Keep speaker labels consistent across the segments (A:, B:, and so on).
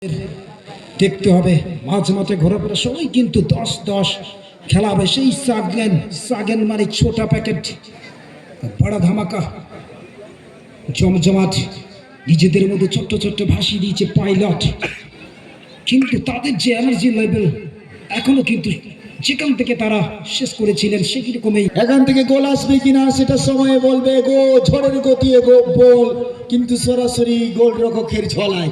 A: দেখতে হবে মাঝে মাঝে ঘোরাফেরা সবাই কিন্তু 10-10 খেলা হবে। সেই সাগেন মানে ছোটা প্যাকেট, বড় ধামাকা, জমজমাট, নিজেদের মধ্যে ছোট্ট ছোট্ট ভাসিয়ে দিয়েছে পাইলট। কিন্তু তাদের যে এনার্জি লেভেল এখনো কিন্তু যেখান থেকে তারা শেষ করেছিলেন সেই রকমই
B: এখান থেকে গোল আসবে কিনা সেটা সময়ে বলবে। গো ঝড়ের গতি গো বল, কিন্তু সরাসরি গোল রক্ষকের ঝলায়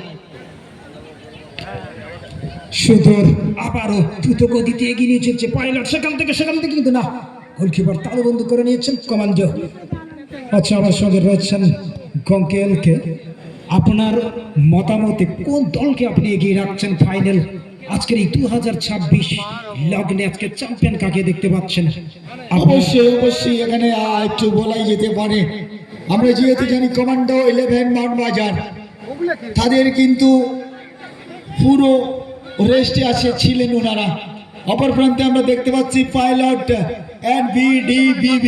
A: সুদূর আবারও দ্রুত গতিতে এগিয়ে নিয়ে চলছে পাইলট। সেখান থেকে কিন্তু না, গোলকিপার তালুবন্দী করে নিয়েছেন কমান্ডো। আচ্ছা, আমার সঙ্গে রয়েছেন গঙ্কেলকে। আপনার মতামতে কোন দলকে আপনি এগিয়ে রাখছেন ফাইনাল আজকের এই 2026 লগ্নে? আজকে চ্যাম্পিয়ন কাকে দেখতে পাচ্ছেন?
B: অবশ্যই এখানে একটু বলাই যেতে পারে। আমরা যেহেতু জানি কমান্ডো 11 মানবাজার, তাদের কিন্তু পুরো রেস্টে ছিলেন ওনারা। অপর প্রান্তে আমরা দেখতে পাচ্ছি পাইলট NBDBB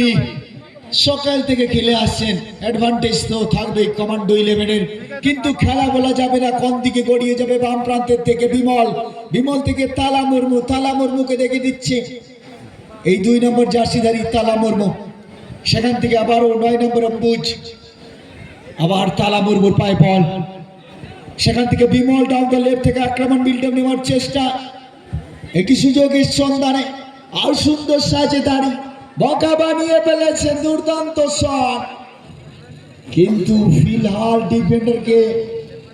B: সকাল থেকে খেলে আসছেন। অ্যাডভান্টেজ তো থাকবে কমান্ডো 11-এর, কিন্তু খেলা বলা যাবে না কোন দিকে গড়িয়ে যাবে। বাম প্রান্তের থেকে বিমল থেকে তালা মুর্মুকে দেখে দিচ্ছে এই 2 নম্বর জার্সিধারী তালা মুর্মু। সেখান থেকে আবারও 9 নম্বর অম্বুজ, আবার তালা মুর্মুর পায়ে বল। সেখান থেকে বিমল ডাউন দ্য লেফট থেকে আক্রমণ বিল্ডআপ নেওয়ার চেষ্টা, একটি সুযোগের সন্ধানে আর সুন্দর সাজে দাঁড়ি বকা বানিয়ে ফেলেছেন, দুর্দান্ত শট। কিন্তু ফিলহাল ডিফেন্ডারকে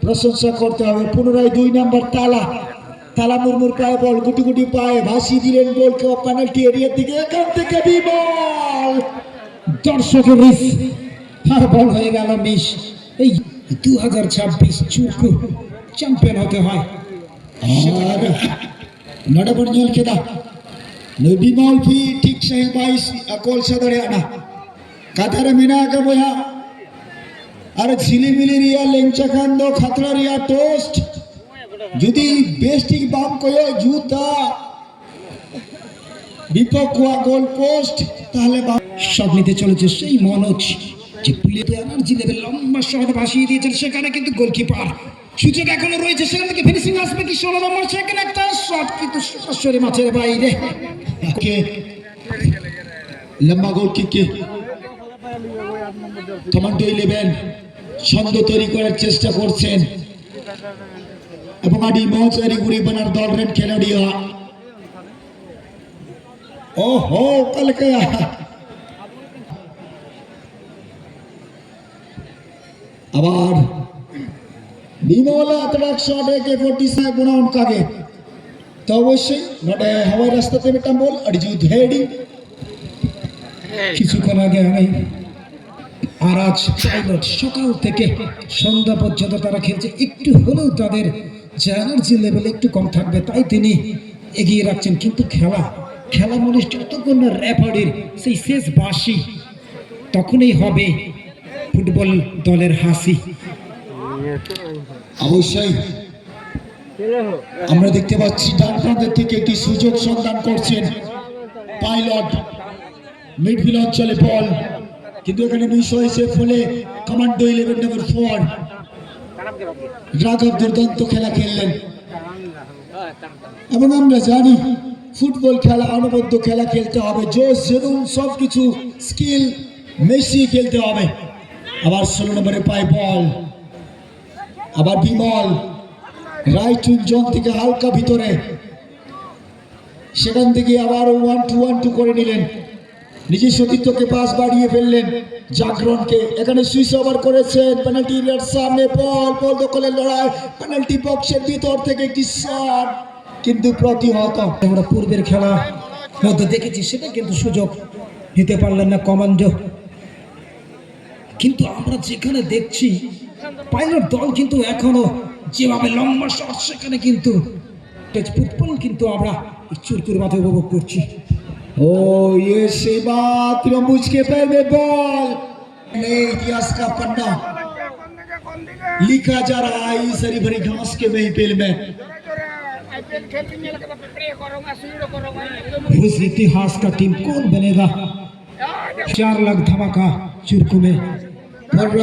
B: প্রশংসা করতে হবে। পুনরায় 2 নম্বর তালা মুর্মুর পায়ে বল, গুটি পায়ে ভাসিয়ে দিলেন বলকে পেনাল্টি এরিয়ার দিকে। এখান থেকে বিমল,
A: দর্শকের বল হয়ে গেল মিস। এই 2026 চুরকু চ্যাম্পিয়ন হতে হয়।
B: और नड़बड़ जल के दा बिमल भी ठीक सही 22 अकोल सदरे आना कातार मिना का बोया और झिलिमिली रिया लेंचा खांदो खतरा रिया टोस्ट जुदी बेस्टिक बाम कोयो जूता বিপক্ষা গোল পোস্ট, তাহলে
A: শট নিতে চলেছে সেই মনোজ, যে প্লেতে এনার্জি লেভেল লম্বা শট ভাসিয়ে দিয়েছেন। সেখানে কিন্তু গোলকিপার সুযোগ এখনো রয়েছে, সেখান থেকে ফিনিশিং আসবে কি 16 নম্বর। সেখানে একটা শট কিন্তু সরাসরি মাঠের বাইরে।
B: লম্বা গোল কিকে কমান্ডো 11 ছন্দ তৈরি করার চেষ্টা করছেন এবং আদি মহচারি গুড়ি বানার দল রেন খেলোয়াড়িয়া। ओहो कल गया আবার বিমলা আতরাক শট একে 47 গুণা উনকাগে তো অবশ্যই নটে হাওয়াই রাস্তাতে মিটাম বল আড়িজু ধেড়ি
A: কিছুক্ষণ আগে আমি আর আজ পাইলট সকাল থেকে সন্ধ্যা পর্যন্ত তারা খেলছে। একটু হলেও তাদের যে এনার্জি লেভেল একটু কম থাকবে, তাই তিনি এগিয়ে রাখছেন। কিন্তু খেলা মানুষ যতক্ষণ না রেফারির সেই শেষ বাঁশি, তখনই হবে ফুটবল দলের হাসি।
B: অবশ্যই আমরা দেখতে পাচ্ছি ডান প্রান্তের থেকে একটি সুযোগ সন্ধান করছেন পাইলট। মিডফিল্ড অঞ্চলে বল, কিন্তু এখানে মিস হয়েছে, ফলে কমান্ডো 11 নম্বর 4 রাঘব দুর্দান্ত খেলা খেললেন। এবং আমরা জানি ফুটবল খেলা অনবদ্য খেলা খেলতে হবে, জোশ জেনুন সবকিছু স্কিল মেসি খেলতে হবে। আবার 16 নম্বরে পায় বল, আবার বিমল রাইট উইং জোন থেকে হালকা ভিতরে, সেখান থেকে আবার 1-2 করে নিলেন, নিজের সতীর্থকে পাস বাড়িয়ে ফেললেন জাগরণকে। এখানে সুইচ ওভার করেছেন পেনাল্টি এরিয়ার সামনে, বল দখলের লড়াই, পেনাল্টি বক্সের ভিতর থেকে একটি শট, কিন্তু প্রতিহত।
A: আমরা পূর্বের খেলা মধ্যে দেখেছি, সেটা কিন্তু সুযোগ নিতে পারলেন না কমান্ডো। কিন্তু আমরা যেখানে দেখছি পাইলট দল কিন্তু এখনো যেভাবে লম্বা শট, সেখানে কিন্তু ফুটবল কিন্তু আমরা চুরকুর মাঠে উপভোগ করছি।
B: ओ ये सेवा त्रिभुज के पैर में बॉल, नए इतिहास का पन्ना लिखा जा रहा है इस हरी भरी घास के महफिल में।
A: उस इतिहास का टीम कौन बनेगा? 4 लाख धमाका चुरकू में
B: पर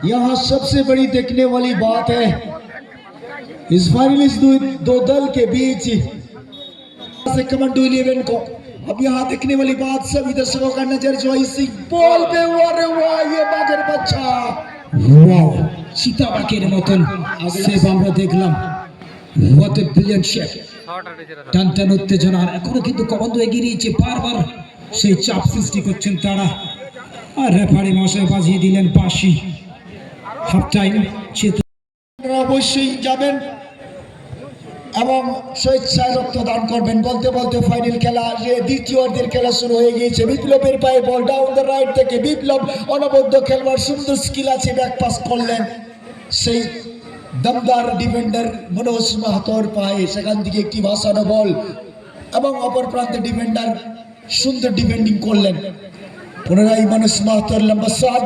B: यहाँ सबसे बड़ी देखने वाली बात है इस फाइनल इस दो दल के बीच से कमांडो 11 को अब यहाँ देखने वाली बात सभी दर्शकों का नजर जो इसी बॉल पे वाह वाह ये मगर बच्चा
A: ওয়াও চিতাবাঘের মতন সেভ আমরা দেখলাম। হোয়াট এ ব্রিলিয়ান্ট শেপ, টান টান উত্তেজনা। আর এখনো কিন্তু কমান্ডো এগিয়ে নিয়েছে, বারবার সেই চাপ সৃষ্টি করছেন তারা। আর রেফারি মশাই বাজিয়ে দিলেন বাঁশি। হাফ টাইম
B: আপনারা অবশ্যই যাবেন এবং স্বেচ্ছায় রক্তদান করবেন। বলতে বলতে ফাইনাল খেলা যে দ্বিতীয়ার্ধের খেলা শুরু হয়ে গিয়েছে। বিপ্লবের পায়ে বল ডাউন দ্য রাইট থেকে বিপ্লব অনবদ্য খেলবার সুন্দর স্কিল আছে, ব্যাক পাস করলেন সেই দমদার ডিফেন্ডার মনোজ মাহাতোর পায়ে, সেখান থেকে একটি ভাসানো বল এবং অপর প্রান্তে ডিফেন্ডার সুন্দর ডিফেন্ডিং করলেন। পুনরায় মনোজ মাহাতোর লম্বা শট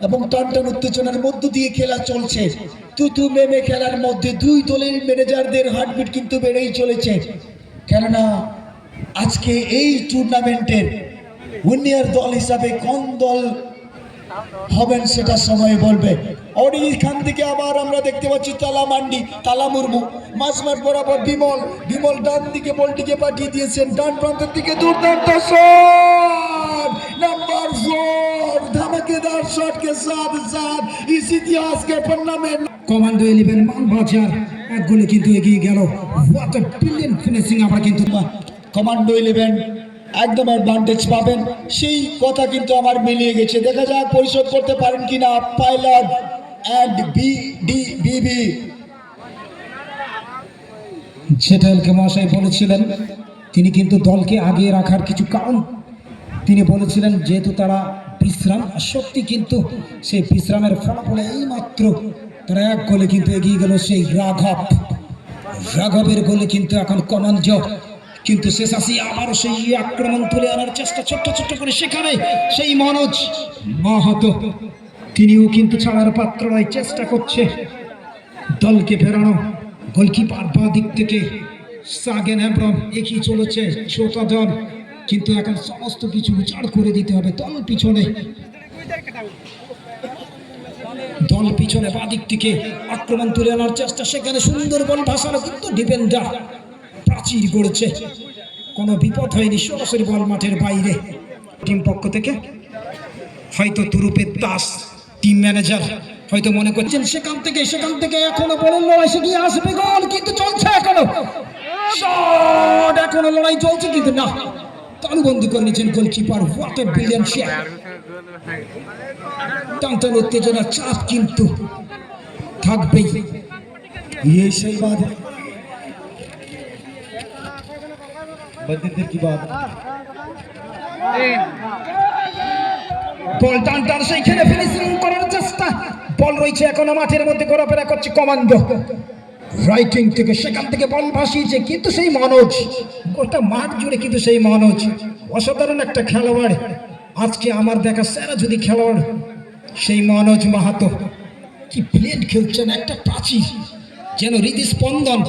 B: এবং টান টান উত্তেজনার মধ্য দিয়ে খেলা চলছে। তুতু মেমে খেলার মধ্যে দুই দলের ম্যানেজারদের হার্টবিট কিন্তু বেড়েই চলেছে, কেননা আজকে এই টুর্নামেন্টের উইনার দল হিসাবে কোন দল হবেন সেটা সময় বলবে। আর এইখান থেকে আবার আমরা দেখতে পাচ্ছি তালা মুর্মু মাঝমাঠ বরাবর বিমল ডান দিকে বলটিকে পাঠিয়ে দিয়েছেন, ডান প্রান্তের দিকে দুর্দান্ত শট नंबर 4 धमाकेदार शॉट के साथ साथ इस इतिहास के पन्ना में
A: কমান্ডো 11 মানবাজার এক গোলে কিন্তু এগিয়ে গেল। What a brilliant finishing. আমরা কিন্তু
B: কমান্ডো 11 একদম অ্যাডভান্টেজ পাবেন সেই কথা কিন্তু আমার মিলিয়ে গেছে। দেখা যাক পরিশোধ করতে পারেন কিনা পাইলট এন্ড বিবি।
A: যেটাকে মশাই বলেছিলেন, তিনি কিন্তু দলকে আগিয়ে রাখার কিছু কারণ তিনি বলেছিলেন, যেহেতু তারা বিশ্রাম, সত্যি কিন্তু সেই বিশ্রামের ফলাফলে এই মাত্র তারা এক গোলে কিন্তু এগিয়ে গেল সেই রাঘবের গোলে। কিন্তু এখন কমান্ডো কিন্তু শেষ আসি আবারও সেই আক্রমণ তুলে আনার চেষ্টা ছোট্ট ছোট্ট করে, সেখানে সেই মনোজ মাহাতো তিনিও কিন্তু ছাড়ার পাত্র নয়, চেষ্টা করছে দলকে ফেরানো। গোলকিপার বাঁ দিক থেকে সাগেন হেব্রম এগিয়ে চলেছে ছোটা দল, কিন্তু এখন সমস্ত কিছু উচাড় করে দিতে হবে। দল পিছনে বাঁ দিক থেকে আক্রমণ তুলে আনার চেষ্টা, সেখানে সুন্দর বল ভাসানো, কিন্তু ডিফেন্ডার প্রাচীর গড়েছে, কোনো বিপদ হয়নি, সরাসরি বল মাঠের বাইরে। টিম পক্ষ থেকে হয়তো তুরুপের দাস টিম ম্যানেজার হয়তো মনে করছেন সেখান থেকে এখনো বলের লড়াই সেগিয়ে আসবে গোল, কিন্তু চলছে এখনো শট, এখনো লড়াই চলছে, কিন্তু না, তালুবন্দি করে নিয়েছেন goalkeeper. What a brilliant shot. টানটান উত্তেজনার চাপ কিন্তু থাকবেই।
B: এই সেই বাদ बंदे की बात
A: বল টান সেইখানে ফিনিশিং করার চেষ্টা, বল রয়েছে এখনো মাঠের মধ্যে, ঘোরাফেরা করছে কমান্ডো রাইটিং থেকে, সেখান থেকে বল ভাসিয়েছে, কিন্তু সেই মনোজ গোটা মাঠ জুড়ে কিন্তু সেই মনোজ অসাধারণ একটা খেলোয়াড়। আজকে আমার দেখা সেরা যদি খেলোয়াড় সেই মনোজ মাহাতো, কি ব্রিলিয়ান্ট খেলছেন, একটা প্রাচীর যেন হৃদস্পন্দন,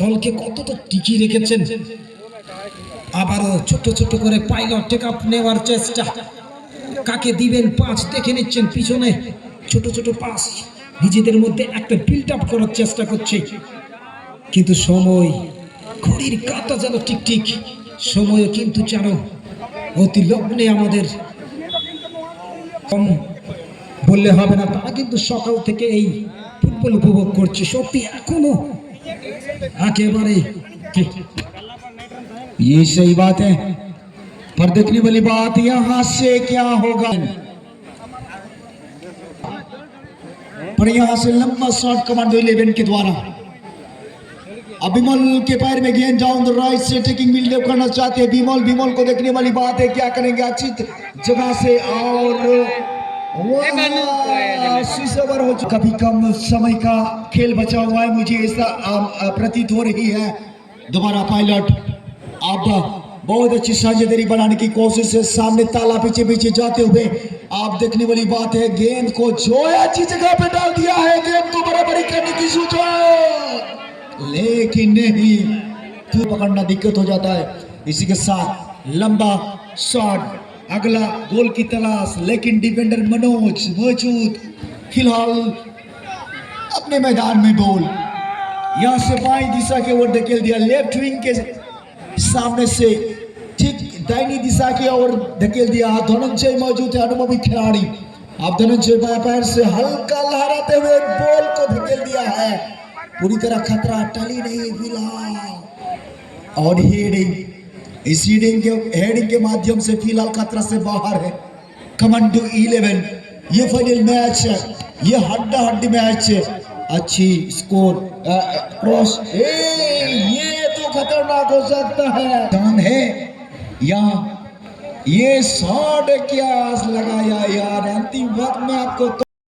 A: দলকে কতটা টিকিয়ে রেখেছেন। আবারও ছোট ছোট করে পাইলট টেক আপ নেওয়ার চেষ্টা, কাকে দিবেন পাস দেখে নিচ্ছেন, পিছনে ছোট ছোট পাস নিজেদের মধ্যে একটা বিল্ড আপ করার চেষ্টা করছে, কিন্তু সময় ঘড়ির কাঁটা যেন টিকটিক, সময়ও কিন্তু যেন অতি লগ্নে আমাদের কম বললে হবে না। তারা কিন্তু সকাল থেকে এই ফুটবল উপভোগ করছে, সত্যি এখনো একেবারে
B: ये सही बात है, पर देखने वाली बात यहाँ से क्या होगा, पर यहाँ से लंबा शॉट कमांडो 11 के द्वारा अभिमल के पैर में गेंद डाउन द राइट से टेकिंग बिल्डअप करना चाहते हैं बिमल को देखने वाली बात है क्या करेंगे अच्छी जगह से, और कभी कम समय का खेल बचा हुआ है, मुझे ऐसा प्रतीत हो रही है। दोबारा पायलट अब बहुत अच्छी साझेदारी बनाने की कोशिश है, सामने ताला पीछे पीछे जाते हुए आप देखने वाली बात है, गेंद को जो अच्छी जगह पे डाल दिया है, गेंद को बराबरी करने की सोचा लेकिन नहीं, तो पकड़ना दिक्कत हो जाता है। इसी के साथ लंबा शॉट, अगला गोल की तलाश, लेकिन डिफेंडर मनोज मौजूद फिलहाल अपने मैदान में। बॉल यहाँ से बाई दिशा की ओर धकेल दिया, लेफ्ट विंग के सामने से ठीक दाहिनी दिशा की ओर धकेल दिया। धनंजय मौजूद है, अनुभवी खिलाड़ी। अब धनंजय बाएं पैर से हल्का लहराते हुए बॉल को धकेल दिया है। पूरी तरह खतरा टली नहीं फिलहाल। और हेडिंग, इस हेडिंग के माध्यम से फिलहाल खतरा से बाहर है कमांडो 11। ये फाइनल मैच है, ये हड्डा हड्डी मैच है। अच्छी स्कोर क्रॉस, ये तो खतरनाक हो सकता है। दान है यहाँ, ये शॉट क्या लगाया यार, अंतिम वक्त में आपको तो